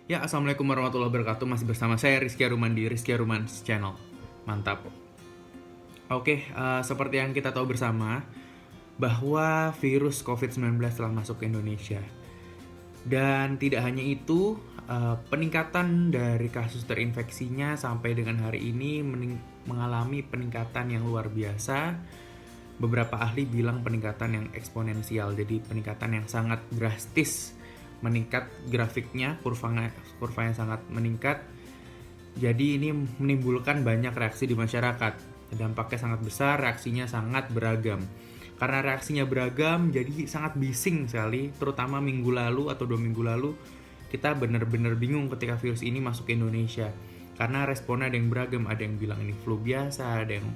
Ya, Assalamualaikum warahmatullahi wabarakatuh. Masih bersama saya Rizky Aruman di Rizky Aruman Channel. Mantap. Oke, seperti yang kita tahu bersama bahwa virus COVID-19 telah masuk ke Indonesia. Dan tidak hanya itu, peningkatan dari kasus terinfeksinya sampai dengan hari ini mengalami peningkatan yang luar biasa. Beberapa ahli bilang peningkatan yang eksponensial, jadi peningkatan yang sangat drastis, meningkat grafiknya, kurvanya sangat meningkat. Jadi ini menimbulkan banyak reaksi di masyarakat. Dampaknya sangat besar, reaksinya sangat beragam. Karena reaksinya beragam, jadi sangat bising sekali, terutama minggu lalu atau 2 minggu lalu, kita benar-benar bingung ketika virus ini masuk ke Indonesia. Karena responnya ada yang beragam, ada yang bilang ini flu biasa, ada yang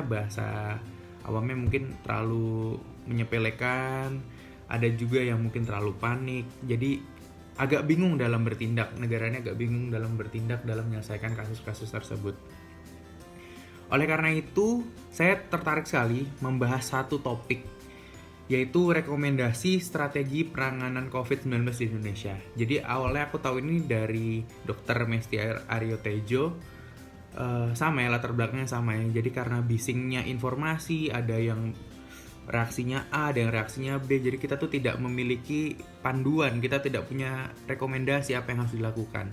bahasa awamnya mungkin terlalu menyepelekan, ada juga yang mungkin terlalu panik. Jadi agak bingung dalam bertindak, negaranya agak bingung dalam bertindak dalam menyelesaikan kasus-kasus tersebut. Oleh karena itu, saya tertarik sekali membahas satu topik, yaitu rekomendasi strategi penanganan COVID-19 di Indonesia. Jadi awalnya aku tahu ini dari Dr. Mesti Aryo Tejo. Sama ya, latar belakangnya sama ya. Jadi karena bisingnya informasi, ada yang reaksinya A, ada yang reaksinya B. Jadi kita tuh tidak memiliki panduan, kita tidak punya rekomendasi apa yang harus dilakukan.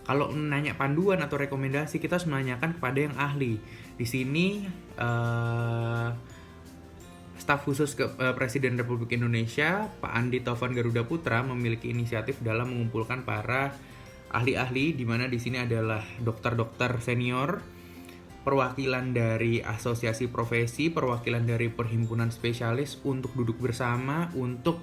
Kalau nanya panduan atau rekomendasi, kita harus menanyakan kepada yang ahli. Di sini staf khusus Presiden Republik Indonesia, Pak Andi Taufan Garuda Putra, memiliki inisiatif dalam mengumpulkan para ahli-ahli, di mana di sini adalah dokter-dokter senior, perwakilan dari asosiasi profesi, perwakilan dari perhimpunan spesialis untuk duduk bersama untuk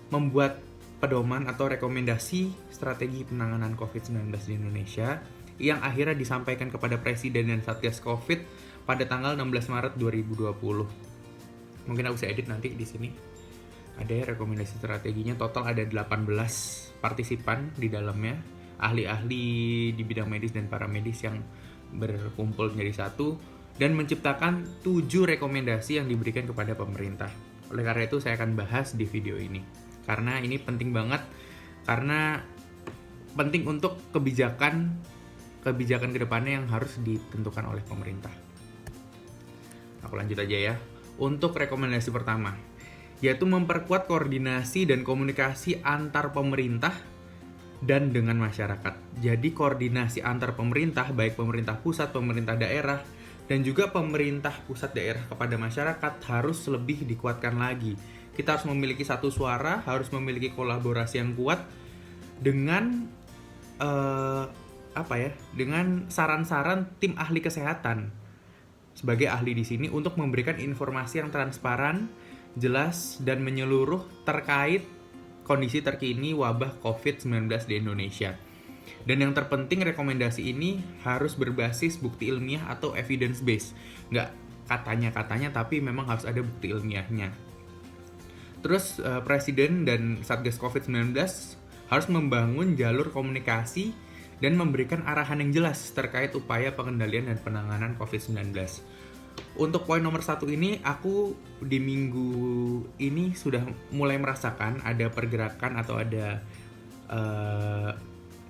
membuat pedoman atau rekomendasi strategi penanganan COVID-19 di Indonesia yang akhirnya disampaikan kepada Presiden dan Satgas COVID pada tanggal 16 Maret 2020. Mungkin aku bisa edit nanti di sini. Ada ya rekomendasi strateginya, total ada 18 partisipan di dalamnya, ahli-ahli di bidang medis dan paramedis yang berkumpul menjadi satu dan menciptakan 7 rekomendasi yang diberikan kepada pemerintah. Oleh karena itu saya akan bahas di video ini. Karena ini penting banget, karena penting untuk kebijakan kedepannya yang harus ditentukan oleh pemerintah. Aku lanjut aja ya. Untuk rekomendasi pertama, yaitu memperkuat koordinasi dan komunikasi antar pemerintah dan dengan masyarakat. Jadi koordinasi antar pemerintah, baik pemerintah pusat, pemerintah daerah, dan juga pemerintah pusat daerah kepada masyarakat harus lebih dikuatkan lagi. Kita harus memiliki satu suara, harus memiliki kolaborasi yang kuat dengan dengan saran-saran tim ahli kesehatan sebagai ahli di sini untuk memberikan informasi yang transparan, jelas, dan menyeluruh terkait kondisi terkini wabah COVID-19 di Indonesia. Dan yang terpenting, rekomendasi ini harus berbasis bukti ilmiah atau evidence based. Nggak katanya-katanya, tapi memang harus ada bukti ilmiahnya. Terus Presiden dan Satgas COVID-19 harus membangun jalur komunikasi dan memberikan arahan yang jelas terkait upaya pengendalian dan penanganan COVID-19. Untuk poin nomor 1 ini, aku di minggu ini sudah mulai merasakan ada pergerakan atau ada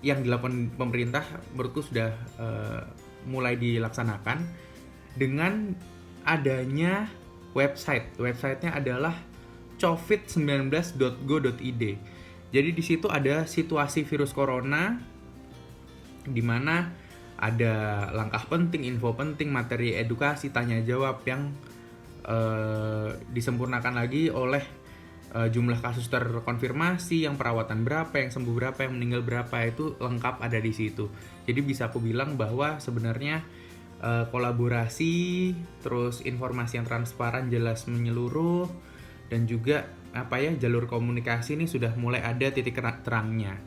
yang dilakukan pemerintah, menurutku sudah mulai dilaksanakan dengan adanya website. Websitenya adalah covid19.go.id. Jadi di situ ada situasi virus corona, di mana ada langkah penting, info penting, materi edukasi, tanya jawab yang disempurnakan lagi oleh jumlah kasus terkonfirmasi, yang perawatan berapa, yang sembuh berapa, yang meninggal berapa, itu lengkap ada di situ. Jadi bisa aku bilang bahwa sebenarnya kolaborasi, terus informasi yang transparan, jelas, menyeluruh, dan juga jalur komunikasi ini sudah mulai ada titik terangnya.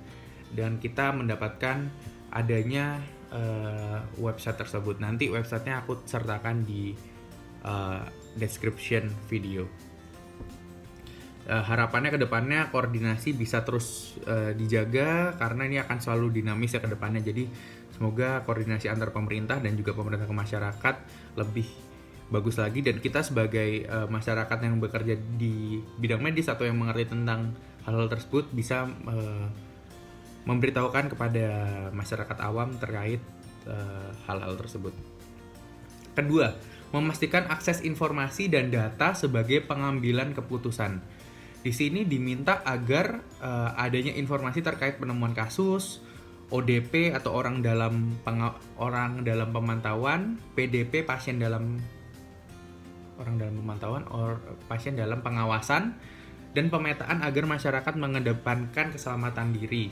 Dan kita mendapatkan adanya website tersebut. Nanti websitenya aku sertakan di description video. Harapannya ke depannya koordinasi bisa terus dijaga, karena ini akan selalu dinamis ya ke depannya. Jadi semoga koordinasi antar pemerintah dan juga pemerintah ke masyarakat lebih bagus lagi, dan kita sebagai masyarakat yang bekerja di bidang medis atau yang mengerti tentang hal-hal tersebut bisa memberitahukan kepada masyarakat awam terkait hal-hal tersebut. Kedua, memastikan akses informasi dan data sebagai pengambilan keputusan. Di sini diminta agar adanya informasi terkait penemuan kasus, ODP atau orang dalam pemantauan, PDP pasien dalam pemantauan, pasien dalam pengawasan, dan pemetaan agar masyarakat mengedepankan keselamatan diri.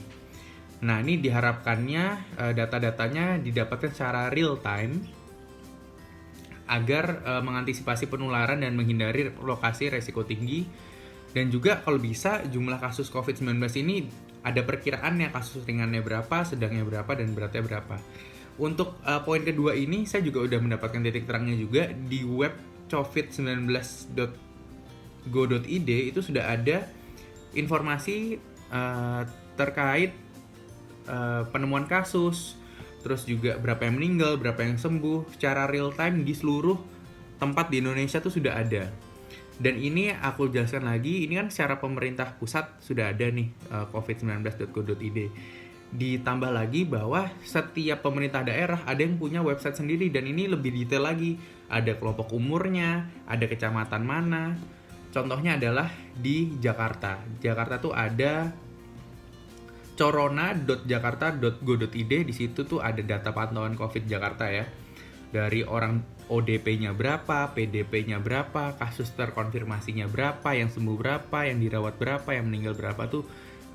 Nah, ini diharapkannya data-datanya didapatkan secara real time agar mengantisipasi penularan dan menghindari lokasi resiko tinggi. Dan juga kalau bisa jumlah kasus COVID-19 ini ada perkiraannya, kasus ringannya berapa, sedangnya berapa, dan beratnya berapa. Untuk poin kedua ini saya juga udah mendapatkan titik terangnya juga di web covid19.go.id. Itu sudah ada informasi terkait penemuan kasus, terus juga berapa yang meninggal, berapa yang sembuh secara real time di seluruh tempat di Indonesia tuh sudah ada. Dan ini aku jelaskan lagi, ini kan secara pemerintah pusat sudah ada nih covid19.go.id. Ditambah lagi bahwa setiap pemerintah daerah ada yang punya website sendiri, dan ini lebih detail lagi. Ada kelompok umurnya, ada kecamatan mana. Contohnya adalah di Jakarta. Jakarta tuh ada corona.jakarta.go.id. Di situ tuh ada data pantauan COVID Jakarta ya. Dari orang ODP-nya berapa, PDP-nya berapa, kasus terkonfirmasinya berapa, yang sembuh berapa, yang dirawat berapa, yang meninggal berapa tuh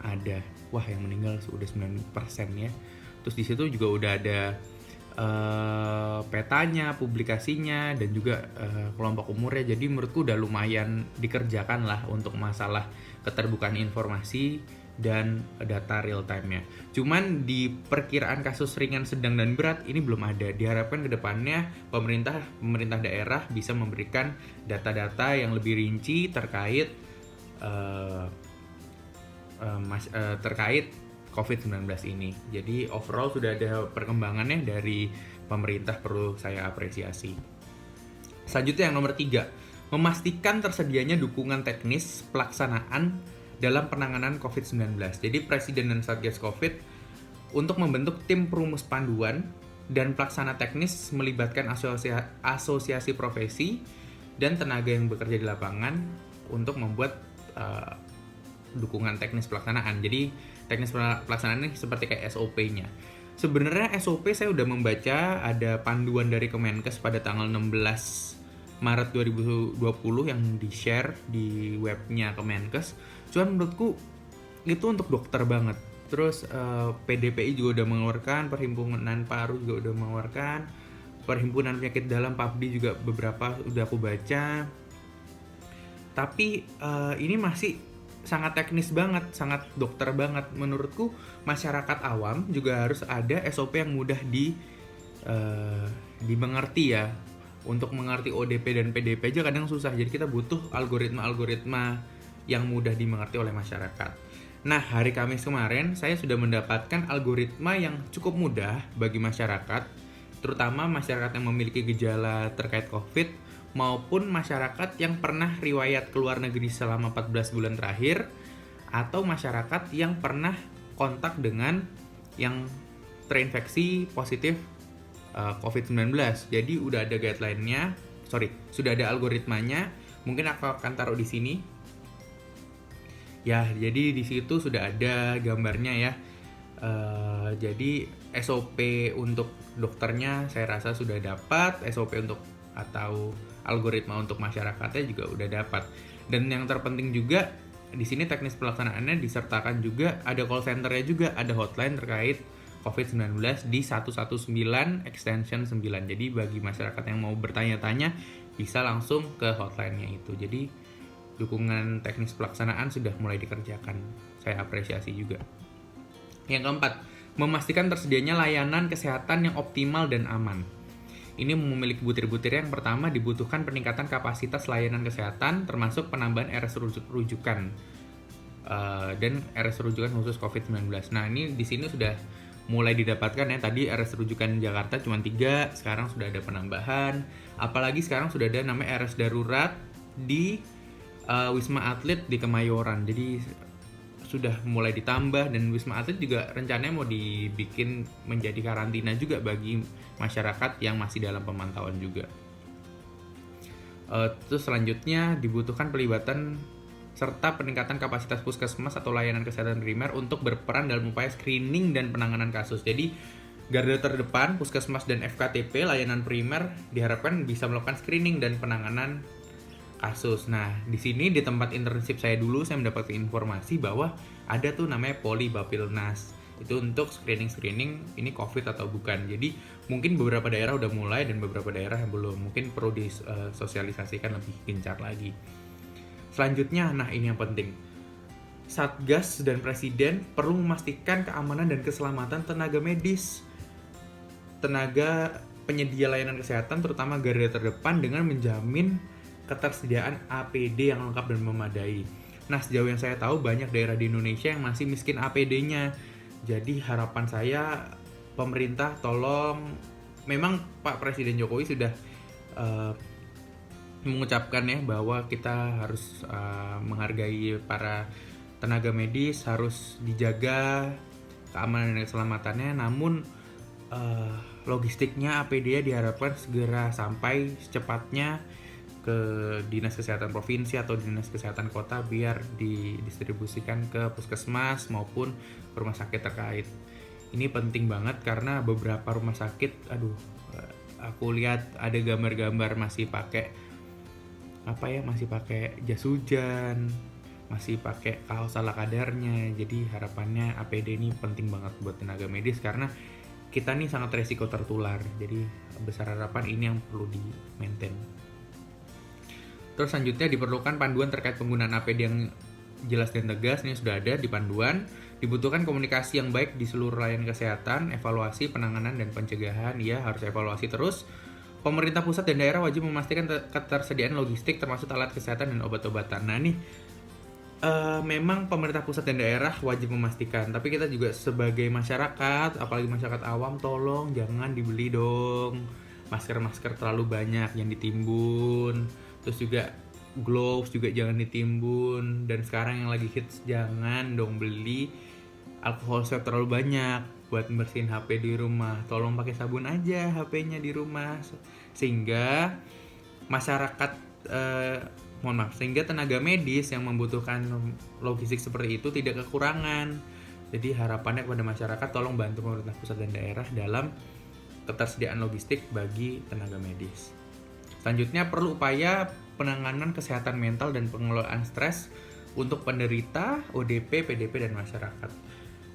ada. Wah, yang meninggal sudah 9% ya. Terus di situ juga udah ada petanya, publikasinya, dan juga kelompok umurnya. Jadi menurutku udah lumayan dikerjakan lah untuk masalah keterbukaan informasi dan data real time-nya. Cuman di perkiraan kasus ringan, sedang, dan berat ini belum ada. Diharapkan ke depannya pemerintah daerah bisa memberikan data-data yang lebih rinci terkait terkait COVID-19 ini. Jadi overall sudah ada perkembangannya dari pemerintah, perlu saya apresiasi. Selanjutnya yang nomor 3, memastikan tersedianya dukungan teknis pelaksanaan dalam penanganan COVID-19. Jadi Presiden dan Satgas COVID untuk membentuk tim perumus panduan dan pelaksana teknis melibatkan asosiasi profesi dan tenaga yang bekerja di lapangan untuk membuat dukungan teknis pelaksanaan. Jadi teknis pelaksanaan ini seperti kayak SOP-nya. Sebenarnya SOP saya udah membaca, ada panduan dari Kemenkes pada tanggal 16 Maret 2020 yang di-share di webnya Kemenkes. Cuman menurutku itu untuk dokter banget. Terus PDPI juga udah mengeluarkan, Perhimpunan Paru juga udah mengeluarkan, Perhimpunan Penyakit Dalam PAPDI juga beberapa udah aku baca. Tapi ini masih sangat teknis banget, sangat dokter banget. Menurutku masyarakat awam juga harus ada SOP yang mudah dimengerti ya. Untuk mengerti ODP dan PDP aja kadang susah. Jadi kita butuh algoritma yang mudah dimengerti oleh masyarakat. Nah, hari Kamis kemarin saya sudah mendapatkan algoritma yang cukup mudah bagi masyarakat, terutama masyarakat yang memiliki gejala terkait COVID maupun masyarakat yang pernah riwayat keluar negeri selama 14 bulan terakhir, atau masyarakat yang pernah kontak dengan yang terinfeksi positif COVID-19. Jadi udah ada guideline-nya, sudah ada algoritmanya. Mungkin aku akan taruh di sini. Ya, jadi di situ sudah ada gambarnya ya. Jadi SOP untuk dokternya saya rasa sudah dapat, SOP untuk atau algoritma untuk masyarakatnya juga udah dapat. Dan yang terpenting juga di sini teknis pelaksanaannya disertakan juga ada call center-nya juga, ada hotline terkait COVID-19 di 119 extension 9. Jadi bagi masyarakat yang mau bertanya-tanya bisa langsung ke hotline-nya itu. Jadi dukungan teknis pelaksanaan sudah mulai dikerjakan. Saya apresiasi juga. Yang keempat, memastikan tersedianya layanan kesehatan yang optimal dan aman. Ini memiliki butir-butir. Yang pertama, dibutuhkan peningkatan kapasitas layanan kesehatan, termasuk penambahan RS rujukan dan RS rujukan khusus COVID-19. Nah, ini di sini sudah mulai didapatkan ya. Tadi RS rujukan Jakarta cuma 3, sekarang sudah ada penambahan. Apalagi sekarang sudah ada namanya RS darurat di Wisma Atlet di Kemayoran. Jadi sudah mulai ditambah, dan Wisma Atlet juga rencananya mau dibikin menjadi karantina juga bagi masyarakat yang masih dalam pemantauan juga. Terus selanjutnya dibutuhkan pelibatan serta peningkatan kapasitas puskesmas atau layanan kesehatan primer untuk berperan dalam upaya screening dan penanganan kasus. Jadi garda terdepan puskesmas dan FKTP layanan primer diharapkan bisa melakukan screening dan penanganan kasus. Nah, di sini di tempat internship saya dulu saya mendapatkan informasi bahwa ada tuh namanya Polibapilnas. Itu untuk screening ini COVID atau bukan. Jadi mungkin beberapa daerah udah mulai dan beberapa daerah belum. Mungkin perlu disosialisasikan lebih gencar lagi. Selanjutnya, nah ini yang penting. Satgas dan Presiden perlu memastikan keamanan dan keselamatan tenaga medis, tenaga penyedia layanan kesehatan, terutama garda terdepan, dengan menjamin ketersediaan APD yang lengkap dan memadai. Nah, sejauh yang saya tahu banyak daerah di Indonesia yang masih miskin APD-nya. Jadi harapan saya pemerintah tolong, memang Pak Presiden Jokowi sudah mengucapkan ya bahwa kita harus menghargai para tenaga medis, harus dijaga keamanan dan keselamatannya. Namun logistiknya APD diharapkan segera sampai secepatnya ke Dinas Kesehatan Provinsi atau Dinas Kesehatan Kota biar didistribusikan ke puskesmas maupun ke rumah sakit terkait. Ini penting banget karena beberapa rumah sakit, aku lihat ada gambar-gambar masih pakai jas hujan, masih pakai kaos ala kadarnya. Jadi harapannya APD ini penting banget buat tenaga medis karena kita nih sangat resiko tertular. Jadi besar harapan ini yang perlu di-maintain. Terus selanjutnya diperlukan panduan terkait penggunaan APD yang jelas dan tegas. Ini sudah ada di panduan. Dibutuhkan komunikasi yang baik di seluruh layanan kesehatan, evaluasi, penanganan, dan pencegahan. Ya, harus evaluasi terus. Pemerintah pusat dan daerah wajib memastikan ketersediaan logistik termasuk alat kesehatan dan obat-obatan. Nah, ini memang pemerintah pusat dan daerah wajib memastikan. Tapi kita juga sebagai masyarakat, apalagi masyarakat awam, tolong jangan dibeli dong masker-masker terlalu banyak yang ditimbun. Terus juga gloves juga jangan ditimbun. Dan sekarang yang lagi hits, jangan dong beli alkohol swab terlalu banyak buat bersihin HP di rumah. Tolong pakai sabun aja HP-nya di rumah, sehingga masyarakat sehingga tenaga medis yang membutuhkan logistik seperti itu tidak kekurangan. Jadi harapannya kepada masyarakat, tolong bantu pemerintah pusat dan daerah dalam ketersediaan logistik bagi tenaga medis. Selanjutnya perlu upaya penanganan kesehatan mental dan pengelolaan stres untuk penderita ODP, PDP, dan masyarakat.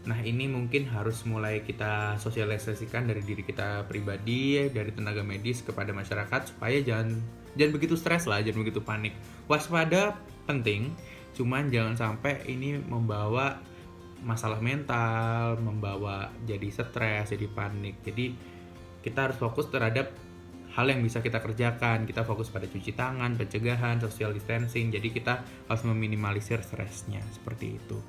Nah, ini mungkin harus mulai kita sosialisasikan dari diri kita pribadi, dari tenaga medis kepada masyarakat, supaya jangan begitu stres lah, jangan begitu panik. Waspada penting, cuman jangan sampai ini membawa masalah mental, membawa jadi stres, jadi panik. Jadi kita harus fokus terhadap hal yang bisa kita kerjakan. Kita fokus pada cuci tangan, pencegahan, social distancing. Jadi kita harus meminimalisir stresnya, seperti itu.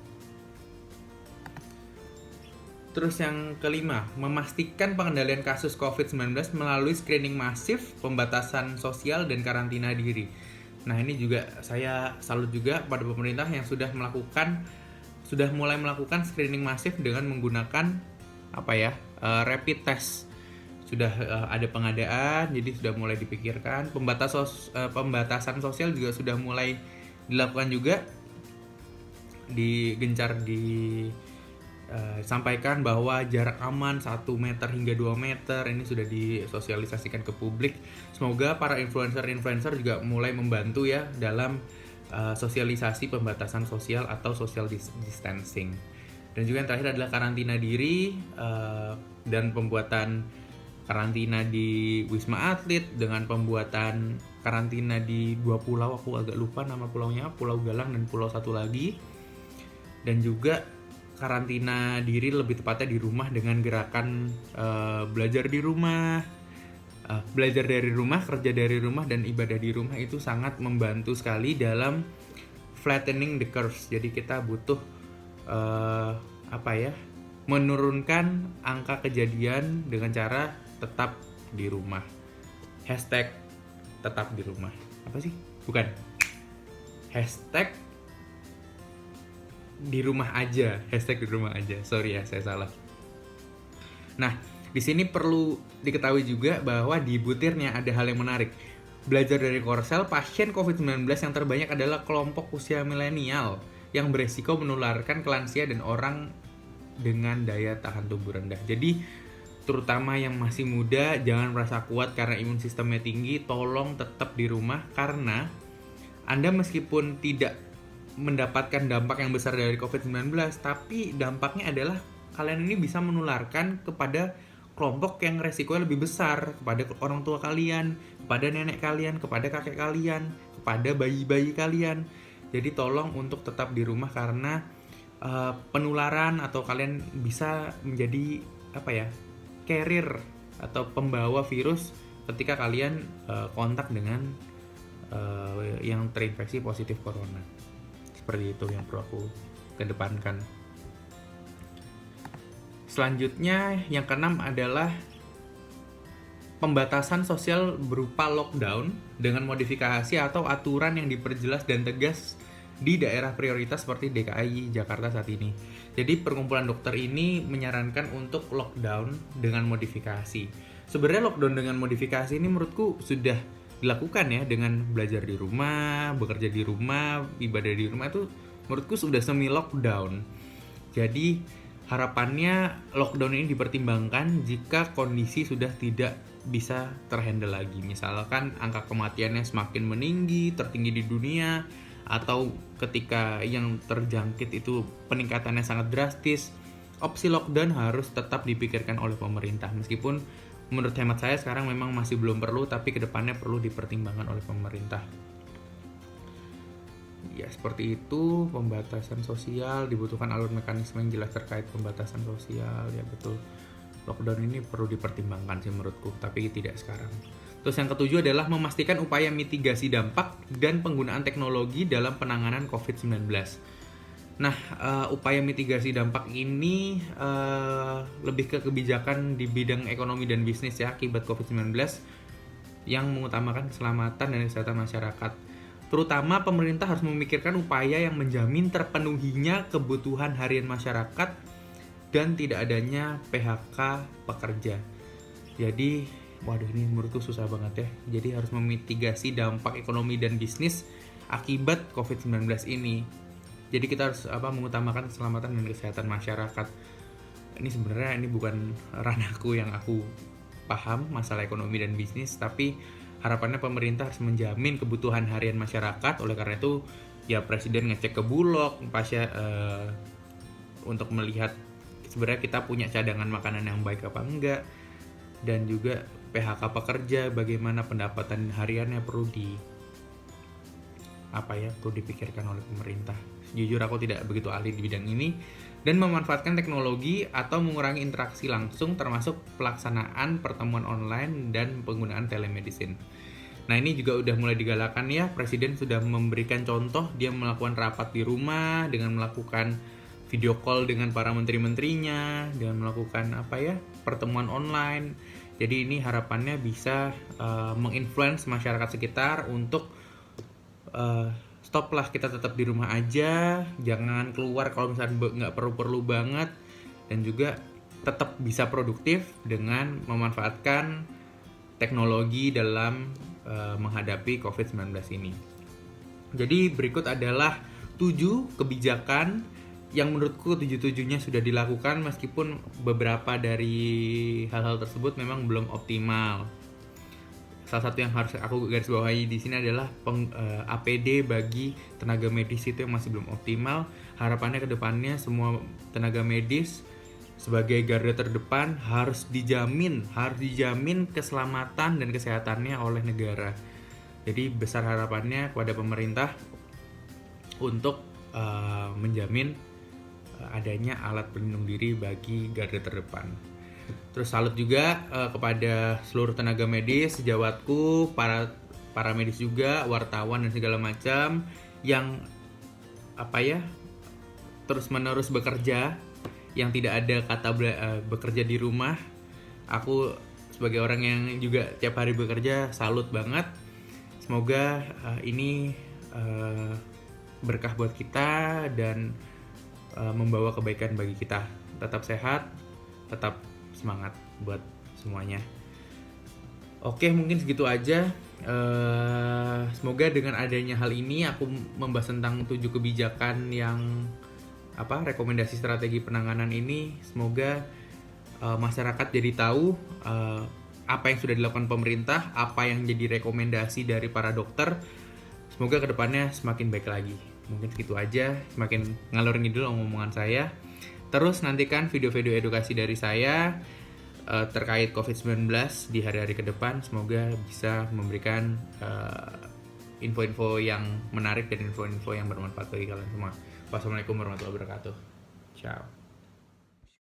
Terus yang kelima, memastikan pengendalian kasus COVID-19 melalui screening masif, pembatasan sosial, dan karantina diri. Nah, ini juga saya salut juga pada pemerintah yang sudah mulai melakukan screening masif dengan menggunakan rapid test. Sudah ada pengadaan, jadi sudah mulai dipikirkan. Pembatasan sosial juga sudah mulai dilakukan juga, sampaikan bahwa jarak aman 1 meter hingga 2 meter ini sudah disosialisasikan ke publik. Semoga para influencer juga mulai membantu ya dalam sosialisasi pembatasan sosial atau social distancing. Dan juga yang terakhir adalah karantina diri dan pembuatan karantina di Wisma Atlet dengan pembuatan karantina di 2 pulau, aku agak lupa nama pulaunya, Pulau Galang dan pulau satu lagi. Dan juga karantina diri lebih tepatnya di rumah dengan gerakan belajar di rumah, belajar dari rumah, kerja dari rumah, dan ibadah di rumah. Itu sangat membantu sekali dalam flattening the curve. Jadi kita butuh menurunkan angka kejadian dengan cara tetap di rumah. #tetap di rumah. Apa sih? Bukan. di rumah aja, hashtag di rumah aja. Sorry ya, saya salah. Nah, di sini perlu diketahui juga bahwa di butirnya ada hal yang menarik. Belajar dari Korsel, pasien COVID-19 yang terbanyak adalah kelompok usia milenial yang beresiko menularkan ke lansia dan orang dengan daya tahan tubuh rendah. Jadi, terutama yang masih muda, jangan merasa kuat karena imun sistemnya tinggi, tolong tetap di rumah karena Anda meskipun tidak mendapatkan dampak yang besar dari COVID-19, tapi dampaknya adalah kalian ini bisa menularkan kepada kelompok yang resikonya lebih besar, kepada orang tua kalian, kepada nenek kalian, kepada kakek kalian, kepada bayi-bayi kalian. Jadi tolong untuk tetap di rumah karena penularan atau kalian bisa menjadi carrier atau pembawa virus ketika kalian kontak dengan yang terinfeksi positif corona. Seperti itu yang perlu aku kedepankan. Selanjutnya yang keenam adalah pembatasan sosial berupa lockdown dengan modifikasi atau aturan yang diperjelas dan tegas di daerah prioritas seperti DKI Jakarta saat ini. Jadi perkumpulan dokter ini menyarankan untuk lockdown dengan modifikasi. Sebenarnya lockdown dengan modifikasi ini menurutku sudah dilakukan ya, dengan belajar di rumah, bekerja di rumah, ibadah di rumah, itu menurutku sudah semi lockdown. Jadi harapannya lockdown ini dipertimbangkan jika kondisi sudah tidak bisa terhandle lagi. Misalkan angka kematiannya semakin meninggi, tertinggi di dunia, atau ketika yang terjangkit itu peningkatannya sangat drastis, opsi lockdown harus tetap dipikirkan oleh pemerintah. Meskipun menurut hemat saya sekarang memang masih belum perlu, tapi kedepannya perlu dipertimbangkan oleh pemerintah. Ya seperti itu, pembatasan sosial, dibutuhkan alur mekanisme yang jelas terkait pembatasan sosial. Ya betul, lockdown ini perlu dipertimbangkan sih menurutku, tapi tidak sekarang. Terus yang ketujuh adalah memastikan upaya mitigasi dampak dan penggunaan teknologi dalam penanganan COVID-19. Nah, upaya mitigasi dampak ini lebih ke kebijakan di bidang ekonomi dan bisnis ya akibat COVID-19 yang mengutamakan keselamatan dan kesehatan masyarakat. Terutama pemerintah harus memikirkan upaya yang menjamin terpenuhinya kebutuhan harian masyarakat dan tidak adanya PHK pekerja. Jadi, waduh ini menurutku susah banget ya. Jadi harus memitigasi dampak ekonomi dan bisnis akibat COVID-19 ini. Jadi kita harus mengutamakan keselamatan dan kesehatan masyarakat. Ini sebenarnya ini bukan ranahku yang aku paham masalah ekonomi dan bisnis, tapi harapannya pemerintah harus menjamin kebutuhan harian masyarakat. Oleh karena itu ya presiden ngecek ke Bulog untuk melihat sebenarnya kita punya cadangan makanan yang baik apa enggak, dan juga PHK pekerja bagaimana pendapatan hariannya perlu dipikirkan oleh pemerintah. Jujur aku tidak begitu ahli di bidang ini, dan memanfaatkan teknologi atau mengurangi interaksi langsung termasuk pelaksanaan pertemuan online dan penggunaan telemedicine. Nah ini juga udah mulai digalakan ya, presiden sudah memberikan contoh dia melakukan rapat di rumah dengan melakukan video call dengan para menteri-menterinya, dengan melakukan pertemuan online. Jadi ini harapannya bisa menginfluence masyarakat sekitar untuk stoplah, kita tetap di rumah aja, jangan keluar kalau misalnya nggak perlu-perlu banget, dan juga tetap bisa produktif dengan memanfaatkan teknologi dalam menghadapi COVID-19 ini. Jadi berikut adalah 7 kebijakan yang menurutku 7-7-nya sudah dilakukan, meskipun beberapa dari hal-hal tersebut memang belum optimal. Salah satu yang harus aku garis bawahi di sini adalah APD bagi tenaga medis itu yang masih belum optimal. Harapannya ke depannya semua tenaga medis sebagai garda terdepan harus dijamin keselamatan dan kesehatannya oleh negara. Jadi besar harapannya kepada pemerintah untuk menjamin adanya alat pelindung diri bagi garda terdepan. Terus salut juga kepada seluruh tenaga medis, sejawatku, para medis juga, wartawan dan segala macam yang terus-menerus bekerja, yang tidak ada kata bekerja di rumah. Aku sebagai orang yang juga tiap hari bekerja, salut banget. Semoga ini berkah buat kita dan membawa kebaikan bagi kita. Tetap sehat, tetap semangat buat semuanya. Oke, mungkin segitu aja. Semoga dengan adanya hal ini aku membahas tentang 7 kebijakan yang rekomendasi strategi penanganan ini, semoga masyarakat jadi tahu apa yang sudah dilakukan pemerintah, apa yang jadi rekomendasi dari para dokter. Semoga kedepannya semakin baik lagi. Mungkin segitu aja, semakin ngalor ngidul omongan saya. Terus nantikan video-video edukasi dari saya terkait COVID-19 di hari-hari ke depan. Semoga bisa memberikan info-info yang menarik dan info-info yang bermanfaat bagi kalian semua. Wassalamualaikum warahmatullahi wabarakatuh. Ciao.